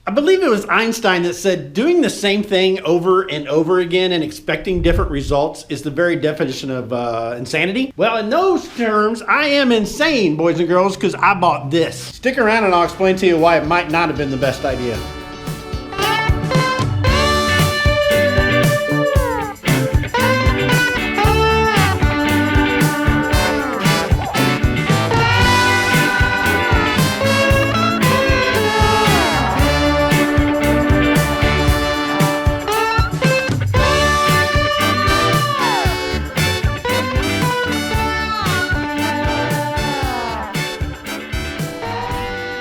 I believe it was Einstein that said doing the same thing over and over again and expecting different results is the very definition of insanity. Well, in those terms, I am insane, boys and girls, because I bought this. Stick around and I'll explain to you why it might not have been the best idea.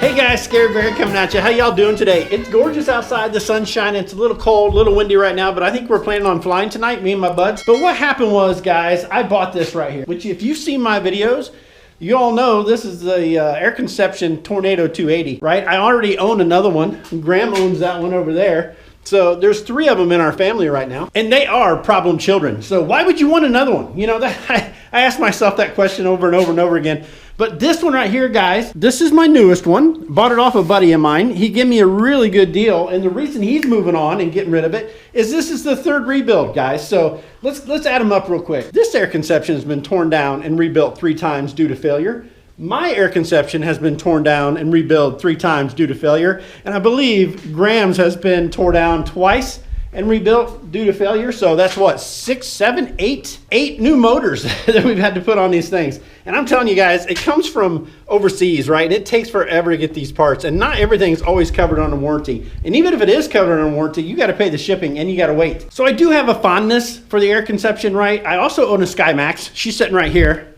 Hey guys, Scary Bear coming at you. How y'all doing today? It's gorgeous outside, the sun's shining. It's a little cold, a little windy right now, but I think we're planning on flying tonight, me and my buds. But what happened was, guys, I bought this right here, which if you've seen my videos, you all know this is the Air Conception Tornado 280, right? I already own another one. Graham owns that one over there. So there's 3 of them in our family right now, and they are problem children. So why would you want another one? You know, I ask myself that question over and over and over again. But this one right here, guys, this is my newest one. Bought it off a buddy of mine. He gave me a really good deal, and the reason he's moving on and getting rid of it is this is the 3rd rebuild, guys. So let's add them up real quick. This Air Conception has been torn down and rebuilt 3 times due to failure. My Air Conception has been torn down and rebuilt 3 times due to failure. And I believe Graham's has been torn down twice and rebuilt due to failure. So that's what, 6, 7, 8 new motors that we've had to put on these things. And I'm telling you guys, it comes from overseas, right? It takes forever to get these parts, and not everything's always covered on a warranty. And even if it is covered on a warranty, you got to pay the shipping and you got to wait. So I do have a fondness for the Air Conception, right? I also own a SkyMax. She's sitting right here.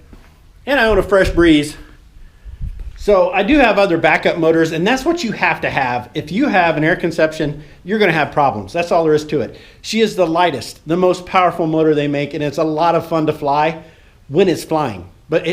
And I own a Fresh Breeze. So I do have other backup motors, and that's what you have to have. If you have an Air Conception, you're going to have problems. That's all there is to it. She is the lightest, the most powerful motor they make, and it's a lot of fun to fly when it's flying. But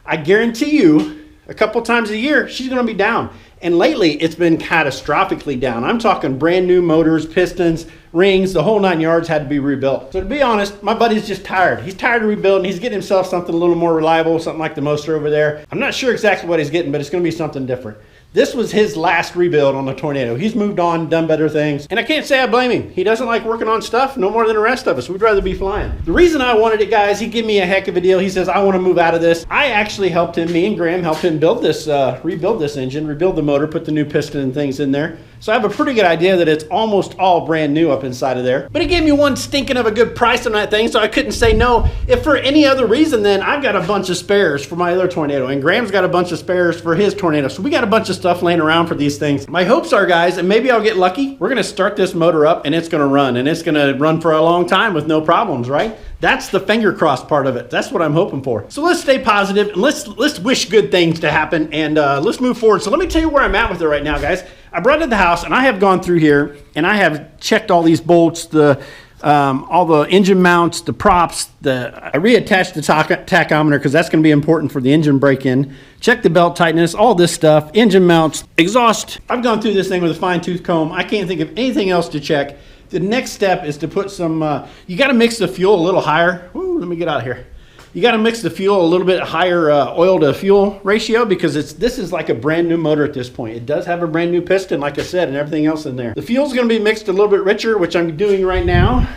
I guarantee you, a couple times a year, she's going to be down. And lately, it's been catastrophically down. I'm talking brand new motors, pistons, rings, the whole 9 yards had to be rebuilt. So to be honest, my buddy's just tired. He's tired of rebuilding. He's getting himself something a little more reliable, something like the Moster over there. I'm not sure exactly what he's getting, but it's going to be something different. This was his last rebuild on the Tornado. He's moved on, done better things. And I can't say I blame him. He doesn't like working on stuff no more than the rest of us. We'd rather be flying. The reason I wanted it, guys, he gave me a heck of a deal. He says, I want to move out of this. I actually helped him, me and Graham helped him build this, rebuild this engine, rebuild the motor, put the new piston and things in there. So I have a pretty good idea that it's almost all brand new up inside of there. But he gave me one stinking of a good price on that thing, so I couldn't say no. If for any other reason, then I've got a bunch of spares for my other Tornado, and Graham's got a bunch of spares for his Tornado. So we got a bunch of stuff laying around for these things. My hopes are, guys, and maybe I'll get lucky, we're gonna start this motor up and it's gonna run, and it's gonna run for a long time with no problems, right? That's the finger crossed part of it. That's what I'm hoping for. So let's stay positive and let's wish good things to happen, and let's move forward. So let me tell you where I'm at with it right now, guys. I brought it to the house and I have gone through here and I have checked all these bolts, all the engine mounts, the props. I reattached the tachometer because that's going to be important for the engine break-in. Check the belt tightness, all this stuff, engine mounts, exhaust. I've gone through this thing with a fine-tooth comb. I can't think of anything else to check. The next step is to put some, you got to mix the fuel a little higher. Ooh, let me get out of here. You got to mix the fuel a little bit higher oil to fuel ratio, because this is like a brand new motor at this point. It does have a brand new piston, like I said, and everything else in there. The fuel's going to be mixed a little bit richer, which I'm doing right now.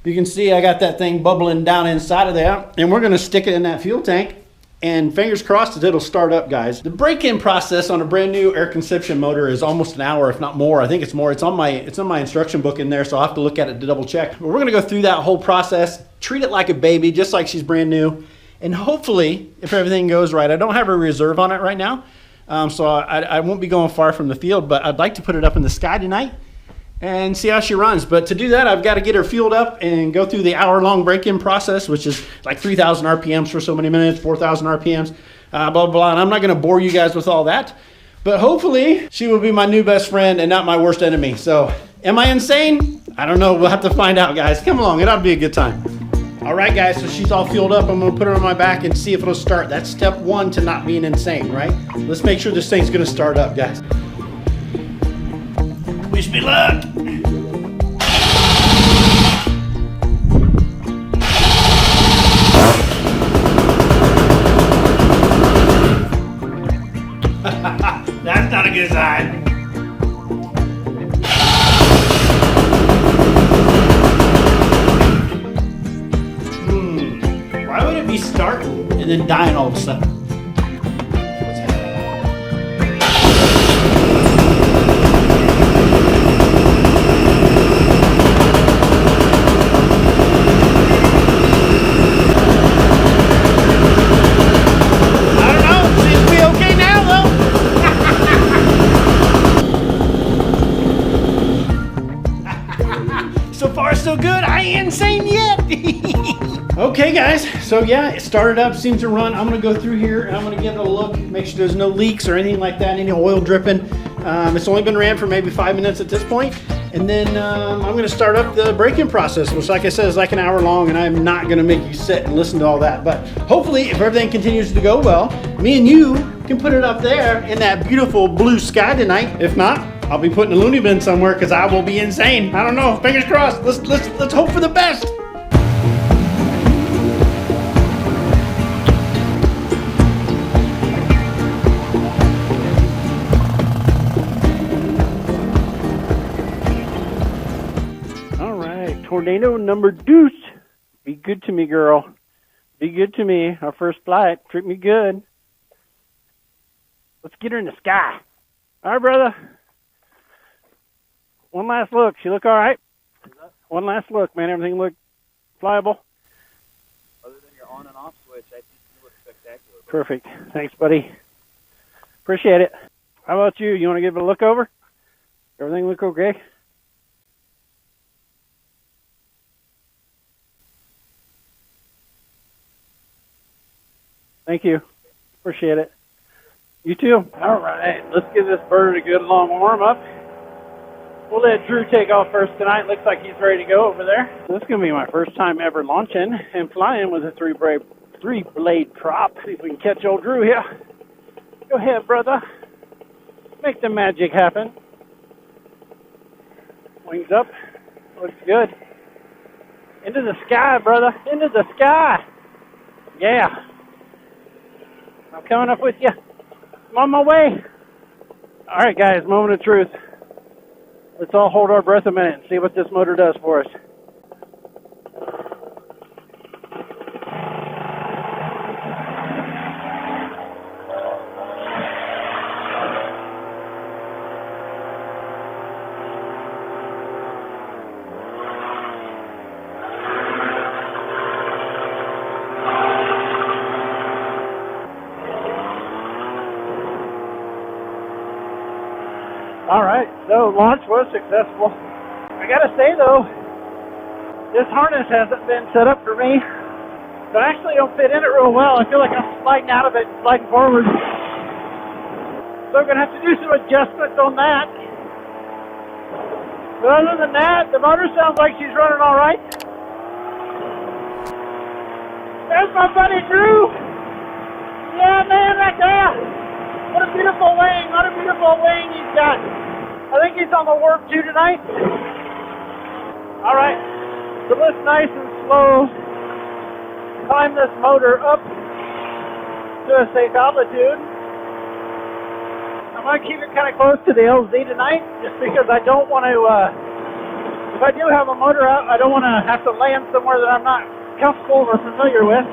You can see I got that thing bubbling down inside of there, and we're going to stick it in that fuel tank. And fingers crossed that it'll start up, guys. The break-in process on a brand new Air Conception motor is almost an hour, if not more. I think it's more. It's on my instruction book in there, so I'll have to look at it to double check. But we're gonna go through that whole process, treat it like a baby, just like she's brand new. And hopefully, if everything goes right, I don't have a reserve on it right now, so I won't be going far from the field, but I'd like to put it up in the sky tonight and see how she runs. But to do that, I've got to get her fueled up and go through the hour-long break-in process, which is like 3,000 RPMs for so many minutes, 4,000 RPMs, blah, blah, blah. And I'm not going to bore you guys with all that. But hopefully, she will be my new best friend and not my worst enemy. So, am I insane? I don't know. We'll have to find out, guys. Come along. It ought to be a good time. All right, guys. So, she's all fueled up. I'm going to put her on my back and see if it'll start. That's step 1 to not being insane, right? Let's make sure this thing's going to start up, guys. Wish me luck. That's not a good sign. and then dying all of a sudden. So far, so good. I ain't insane yet. Okay, guys. So yeah, it started up, seems to run. I'm gonna go through here and I'm gonna give it a look, make sure there's no leaks or anything like that, any oil dripping. It's only been ran for maybe 5 minutes at this point. And then I'm gonna start up the braking process, which like I said, is like an hour long, and I'm not gonna make you sit and listen to all that. But hopefully, if everything continues to go well, me and you can put it up there in that beautiful blue sky tonight. If not, I'll be putting a loony bin somewhere because I will be insane. I don't know. Fingers crossed. Let's hope for the best. All right, tornado number deuce. Be good to me, girl. Be good to me. Our first flight. Treat me good. Let's get her in the sky. All right, brother. One last look. She look all right? One last look, man. Everything look pliable? Other than your on and off switch, I think you look spectacular. Perfect. Thanks, buddy. Appreciate it. How about you? You want to give it a look over? Everything look okay? Thank you. Appreciate it. You too. All right. Let's give this bird a good long warm up. We'll let Drew take off first tonight. Looks like he's ready to go over there. This is going to be my first time ever launching and flying with a three-blade prop. See if we can catch old Drew here. Go ahead, brother. Make the magic happen. Wings up. Looks good. Into the sky, brother. Into the sky. Yeah. I'm coming up with you. I'm on my way. All right, guys. Moment of truth. Let's all hold our breath a minute and see what this motor does for us. All right, so launch was successful. I gotta say though, this harness hasn't been set up for me, so I actually don't fit in it real well. I feel like I'm sliding out of it, sliding forward. So I'm gonna have to do some adjustments on that. But other than that, the motor sounds like she's running all right. There's my buddy Drew. Yeah, man, right there. What a beautiful wing. What a beautiful wing he's got. I think he's on the warp 2 tonight. All right. So let's nice and slow climb this motor up to a safe altitude. I'm going to keep it kind of close to the LZ tonight just because I don't want to, if I do have a motor out, I don't want to have to land somewhere that I'm not comfortable or familiar with.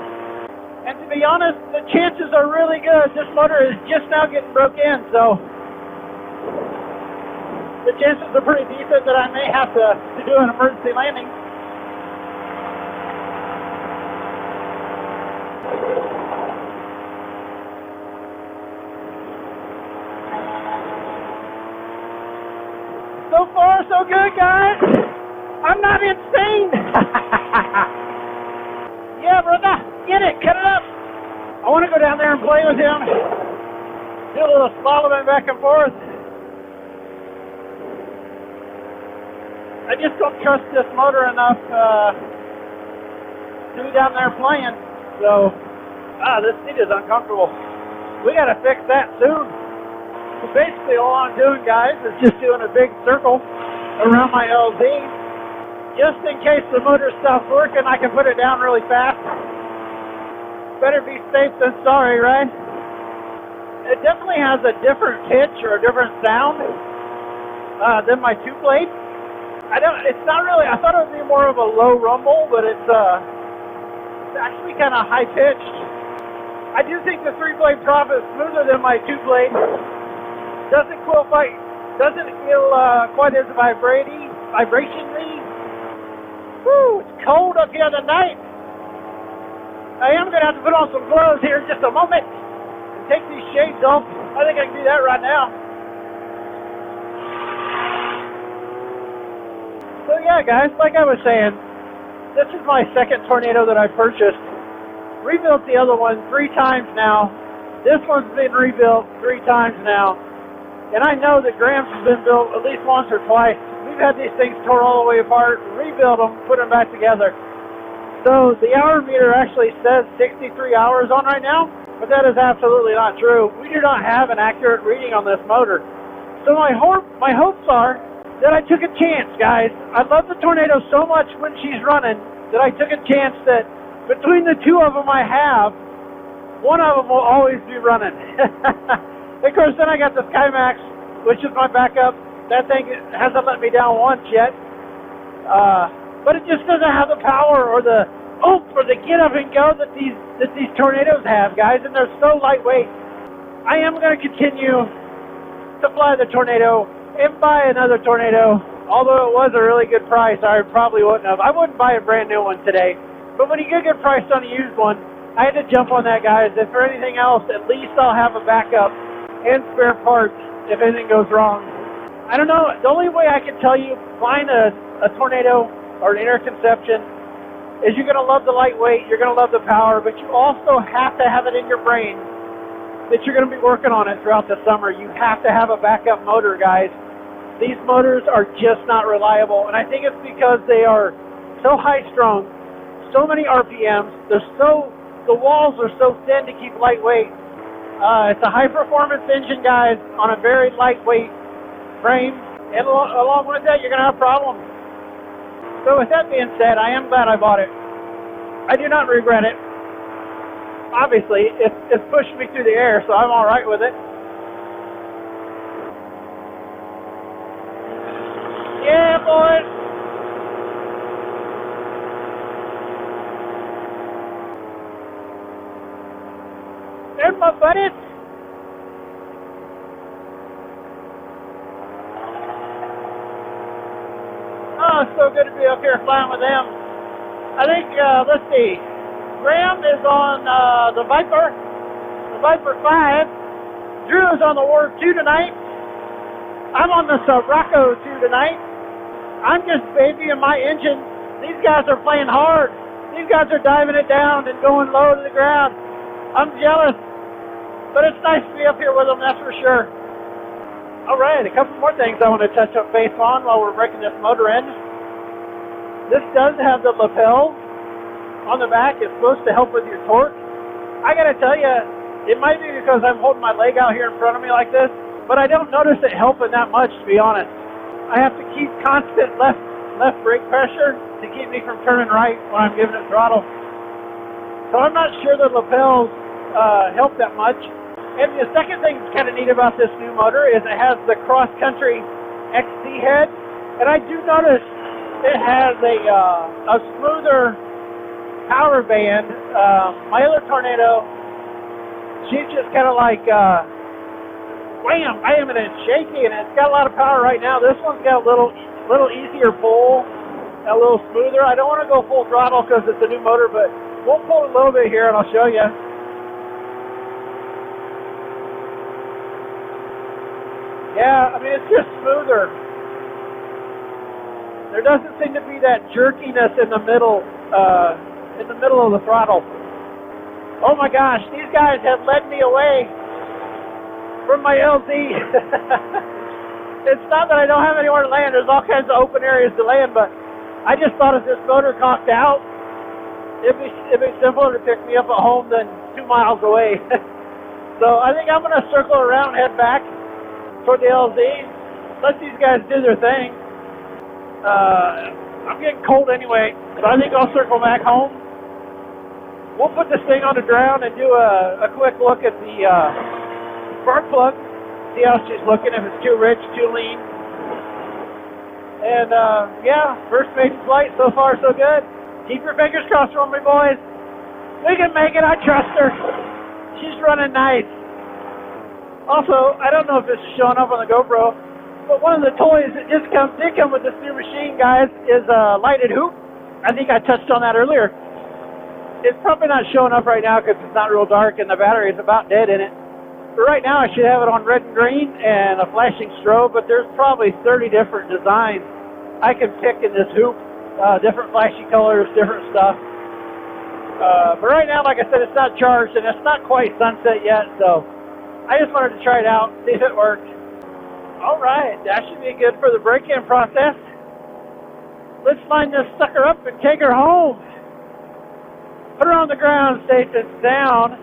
And to be honest, the chances are really good. This motor is just now getting broke in, so the chances are pretty decent that I may have to do an emergency landing. So far, so good, guys. I'm not insane. Yeah, brother. Get it. Cut it up. I want to go down there and play with him. Do a little slaloming back and forth. I just don't trust this motor enough to be down there playing. So, this seat is uncomfortable. We got to fix that soon. So basically all I'm doing, guys, is just doing a big circle around my LZ. Just in case the motor stops working, I can put it down really fast. Better be safe than sorry, right? It definitely has a different pitch or a different sound than my 2-blade. It's not really, I thought it would be more of a low rumble, but it's actually kind of high pitched. I do think the 3-blade prop is smoother than my 2-blade. Doesn't feel quite as vibration-y. Woo, it's cold up here tonight. I am going to have to put on some gloves here in just a moment and take these shades off. I think I can do that right now. So yeah, guys, like I was saying, this is my second tornado that I purchased. Rebuilt the other one 3 times now. This one's been rebuilt 3 times now. And I know that Graham's has been built at least once or twice. We've had these things torn all the way apart, rebuild them, put them back together. So the hour meter actually says 63 hours on right now, but that is absolutely not true. We do not have an accurate reading on this motor. So my hopes are that I took a chance, guys. I love the Tornado so much when she's running that I took a chance that between the 2 of them I have, one of them will always be running. Of course, then I got the SkyMax, which is my backup. That thing hasn't let me down once yet. But it just doesn't have the power or the oomph or the get up and go that these Tornadoes have, guys, and they're so lightweight. I am going to continue to fly the Tornado and buy another Tornado. Although it was a really good price, I probably wouldn't have. I wouldn't buy a brand new one today. But when you get a good price on a used one, I had to jump on that, guys. And for anything else, at least I'll have a backup and spare parts if anything goes wrong. I don't know. The only way I can tell you flying a Tornado or an Interconception is you're going to love the lightweight, you're going to love the power, but you also have to have it in your brain that you're going to be working on it throughout the summer. You have to have a backup motor, guys. These motors are just not reliable, and I think it's because they are so high-strung, so many RPMs, the walls are so thin to keep lightweight. It's a high-performance engine, guys, on a very lightweight frame, and along with that, you're going to have problems. So with that being said, I am glad I bought it. I do not regret it. Obviously, it's pushed me through the air, so I'm all right with it. Yeah, boys. There's my buddies. Oh, it's so good to be up here flying with them. I think, let's see. Graham is on the Viper 5. Drew is on the War 2 tonight. I'm on the Sirocco 2 tonight. I'm just babying my engine. These guys are playing hard. These guys are diving it down and going low to the ground. I'm jealous. But it's nice to be up here with them, that's for sure. All right, a couple more things I want to touch up base on while we're breaking this motor in. This does have the lapel on the back. It's supposed to help with your torque. I got to tell you, it might be because I'm holding my leg out here in front of me like this, but I don't notice it helping that much, to be honest. I have to keep constant left brake pressure to keep me from turning right when I'm giving it throttle. So I'm not sure the lapels help that much. And the second thing that's kind of neat about this new motor is it has the cross-country XC head, and I do notice it has a smoother power band. My other Tornado, she's just kind of like wham, bam, and it's shaky, and it's got a lot of power right now. This one's got a little easier pull, a little smoother. I don't want to go full throttle because it's a new motor, but we'll pull a little bit here, and I'll show you. Yeah, I mean, it's just smoother. There doesn't seem to be that jerkiness in the middle of the throttle. Oh my gosh, these guys have led me away from my LZ. It's not that I don't have anywhere to land. There's all kinds of open areas to land, but I just thought if this motor conked out, it'd be simpler to pick me up at home than 2 miles away. So I think I'm going to circle around and head back toward the LZ. Let these guys do their thing. I'm getting cold anyway, so I think I'll circle back home. We'll put this thing on the ground and do a quick look at the spark plug. See how she's looking, if it's too rich, too lean. And yeah, first maiden flight, so far so good. Keep your fingers crossed for me, boys. We can make it, I trust her. She's running nice. Also, I don't know if this is showing up on the GoPro, but one of the toys that did come with this new machine, guys, is a lighted hoop. I think I touched on that earlier. It's probably not showing up right now because it's not real dark and the battery is about dead in it. But right now I should have it on red and green and a flashing strobe, but there's probably 30 different designs I can pick in this hoop. Different flashy colors, different stuff. But right now, like I said, it's not charged and it's not quite sunset yet, so I just wanted to try it out, see if it worked. All right, that should be good for the break-in process. Let's line this sucker up and take her home. Put her on the ground, stay down.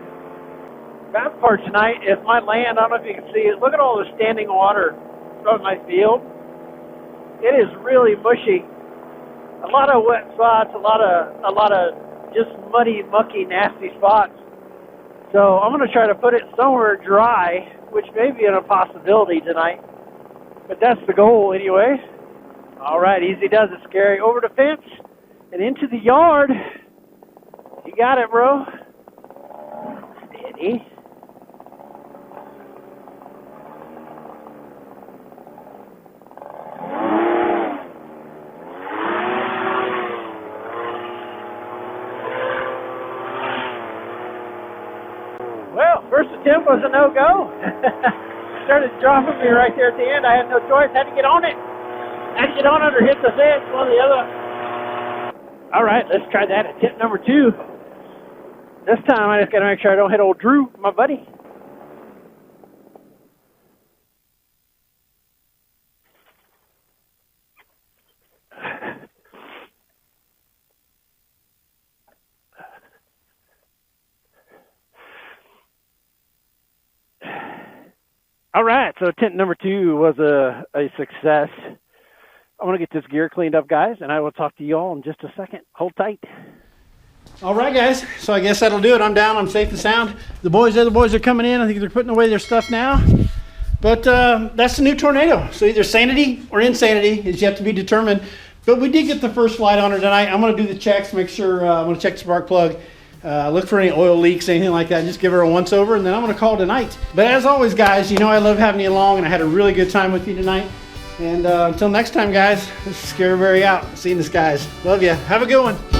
Bad part tonight is my land. I don't know if you can see it. Look at all the standing water from my field. It is really mushy. A lot of wet spots, a lot of just muddy, mucky, nasty spots. So I'm going to try to put it somewhere dry, which may be an impossibility tonight. But that's the goal anyway. All right, easy does it, Scary. Over the fence and into the yard. You got it, bro. Steady. Well, first attempt was a no-go. Started dropping me right there at the end. I had no choice. Had to get on it. Had to get on it or hit the fence, one or the other. All right, let's try that at tip number 2. This time I just got to make sure I don't hit old Drew, my buddy. All right, so attempt number 2 was a success. I want to get this gear cleaned up, guys, and I will talk to you all in just a second. Hold tight. All right, guys. So I guess that'll do it. I'm down. I'm safe and sound. The other boys are coming in. I think they're putting away their stuff now. But that's the new Tornado. So either sanity or insanity is yet to be determined. But we did get the first flight on her tonight. I'm going to do the checks, make sure, I'm going to check the spark plug, look for any oil leaks, anything like that. Just give her a once over, and then I'm going to call it a night. But as always, guys, you know I love having you along, and I had a really good time with you tonight. And until next time, guys, this is Scary Barry out. See you in the skies. Love you. Have a good one.